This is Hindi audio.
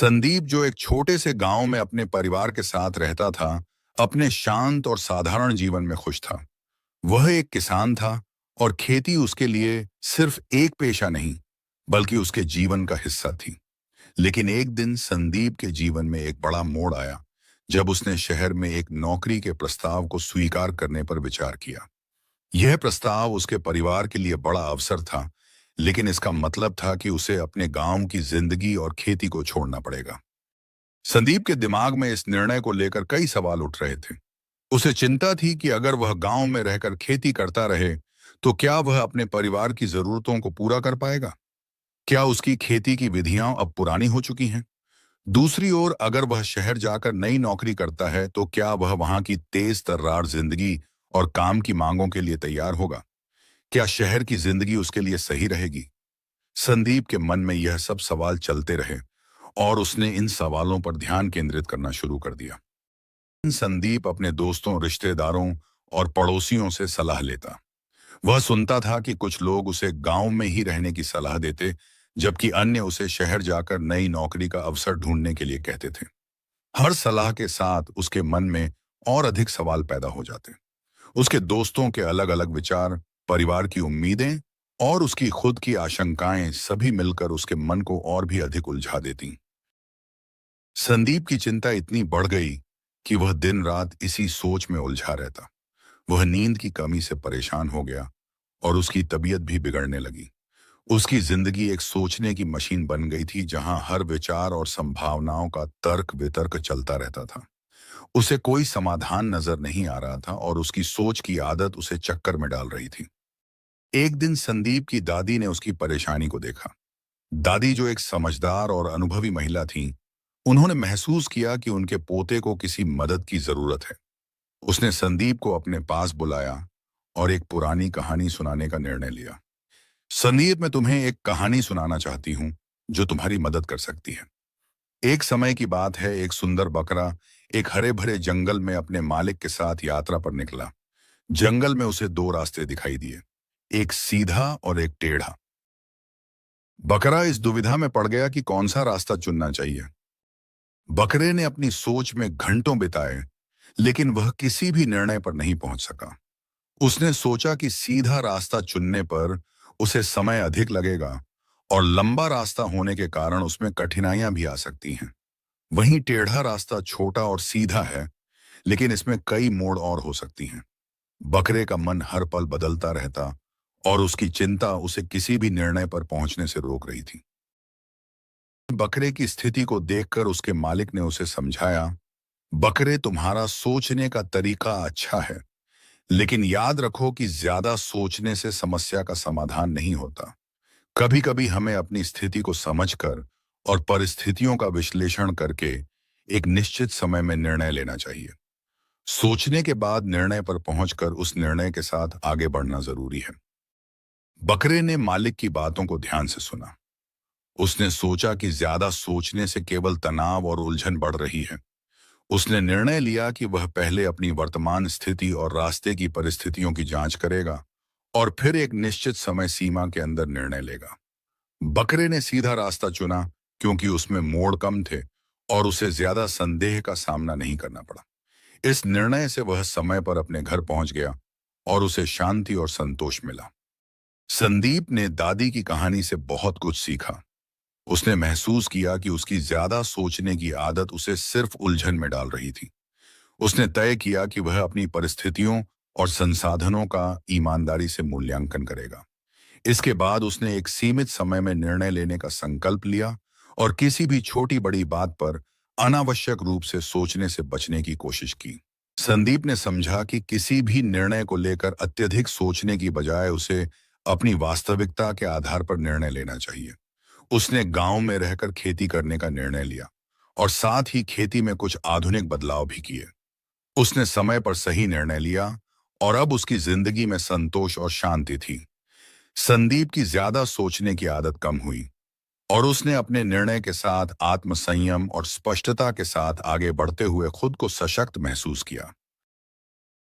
संदीप जो एक छोटे से गांव में अपने परिवार के साथ रहता था, अपने शांत और साधारण जीवन में खुश था। वह एक किसान था और खेती उसके लिए सिर्फ एक पेशा नहीं, बल्कि उसके जीवन का हिस्सा थी। लेकिन एक दिन संदीप के जीवन में एक बड़ा मोड़ आया, जब उसने शहर में एक नौकरी के प्रस्ताव को स्वीकार करने पर विचार किया। यह प्रस्ताव उसके परिवार के लिए बड़ा अवसर था, लेकिन इसका मतलब था कि उसे अपने गांव की जिंदगी और खेती को छोड़ना पड़ेगा। संदीप के दिमाग में इस निर्णय को लेकर कई सवाल उठ रहे थे। उसे चिंता थी कि अगर वह गांव में रहकर खेती करता रहे, तो क्या वह अपने परिवार की जरूरतों को पूरा कर पाएगा? क्या उसकी खेती की विधियां अब पुरानी हो चुकी हैं? दूसरी ओर, अगर वह शहर जाकर नई नौकरी करता है, तो क्या वह वहां की तेज तर्रार जिंदगी और काम की मांगों के लिए तैयार होगा? क्या शहर की जिंदगी उसके लिए सही रहेगी? संदीप के मन में यह सब सवाल चलते रहे और उसने इन सवालों पर ध्यान केंद्रित करना शुरू कर दिया। संदीप अपने दोस्तों, रिश्तेदारों और पड़ोसियों से सलाह लेता। वह सुनता था कि कुछ लोग उसे गांव में ही रहने की सलाह देते, जबकि अन्य उसे शहर जाकर नई नौकरी का अवसर ढूंढने के लिए कहते थे। हर सलाह के साथ उसके मन में और अधिक सवाल पैदा हो जाते। उसके दोस्तों के अलग अलग विचार, परिवार की उम्मीदें और उसकी खुद की आशंकाएं सभी मिलकर उसके मन को और भी अधिक उलझा देती। संदीप की चिंता इतनी बढ़ गई कि वह दिन रात इसी सोच में उलझा रहता। वह नींद की कमी से परेशान हो गया और उसकी तबीयत भी बिगड़ने लगी। उसकी जिंदगी एक सोचने की मशीन बन गई थी, जहां हर विचार और संभावनाओं का तर्क वितर्क चलता रहता था। उसे कोई समाधान नजर नहीं आ रहा था और उसकी सोच की आदत उसे चक्कर में डाल रही थी। एक दिन संदीप की दादी ने उसकी परेशानी को देखा। दादी, जो एक समझदार और अनुभवी महिला थी, उन्होंने महसूस किया कि उनके पोते को किसी मदद की जरूरत है। उसने संदीप को अपने पास बुलाया और एक पुरानी कहानी सुनाने का निर्णय लिया। संदीप, मैं तुम्हें एक कहानी सुनाना चाहती हूँ जो तुम्हारी मदद कर सकती है। एक समय की बात है, एक सुंदर बकरा एक हरे भरे जंगल में अपने मालिक के साथ यात्रा पर निकला। जंगल में उसे दो रास्ते दिखाई दिए, एक सीधा और एक टेढ़ा। बकरा इस दुविधा में पड़ गया कि कौन सा रास्ता चुनना चाहिए। बकरे ने अपनी सोच में घंटों बिताए, लेकिन वह किसी भी निर्णय पर नहीं पहुंच सका। उसने सोचा कि सीधा रास्ता चुनने पर उसे समय अधिक लगेगा और लंबा रास्ता होने के कारण उसमें कठिनाइयां भी आ सकती हैं। वहीं टेढ़ा रास्ता छोटा और सीधा है, लेकिन इसमें कई मोड़ और हो सकती हैं। बकरे का मन हर पल बदलता रहता और उसकी चिंता उसे किसी भी निर्णय पर पहुंचने से रोक रही थी। बकरे की स्थिति को देखकर उसके मालिक ने उसे समझाया, बकरे, तुम्हारा सोचने का तरीका अच्छा है, लेकिन याद रखो कि ज्यादा सोचने से समस्या का समाधान नहीं होता। कभी कभी हमें अपनी स्थिति को समझकर और परिस्थितियों का विश्लेषण करके एक निश्चित समय में निर्णय लेना चाहिए। सोचने के बाद निर्णय पर पहुंचकर उस निर्णय के साथ आगे बढ़ना जरूरी है। बकरे ने मालिक की बातों को ध्यान से सुना। उसने सोचा कि ज्यादा सोचने से केवल तनाव और उलझन बढ़ रही है। उसने निर्णय लिया कि वह पहले अपनी वर्तमान स्थिति और रास्ते की परिस्थितियों की जांच करेगा और फिर एक निश्चित समय सीमा के अंदर निर्णय लेगा। बकरे ने सीधा रास्ता चुना क्योंकि उसमें मोड़ कम थे और उसे ज्यादा संदेह का सामना नहीं करना पड़ा। इस निर्णय से वह समय पर अपने घर पहुंच गया और उसे शांति और संतोष मिला। संदीप ने दादी की कहानी से बहुत कुछ सीखा। उसने महसूस किया कि उसकी ज्यादा सोचने की आदत उसे सिर्फ उलझन में डाल रही थी। उसने तय किया कि वह अपनी परिस्थितियों और संसाधनों का ईमानदारी से मूल्यांकन करेगा। इसके बाद उसने एक सीमित समय में निर्णय लेने का संकल्प लिया और किसी भी छोटी बड़ी बात पर अनावश्यक रूप से सोचने से बचने की कोशिश की। संदीप ने समझा कि किसी भी निर्णय को लेकर अत्यधिक सोचने की बजाय उसे अपनी वास्तविकता के आधार पर निर्णय लेना चाहिए। उसने गांव में रहकर खेती करने का निर्णय लिया और साथ ही खेती में कुछ आधुनिक बदलाव भी किए। उसने समय पर सही निर्णय लिया और अब उसकी जिंदगी में संतोष और शांति थी। संदीप की ज्यादा सोचने की आदत कम हुई और उसने अपने निर्णय के साथ आत्मसंयम और स्पष्टता के साथ आगे बढ़ते हुए खुद को सशक्त महसूस किया।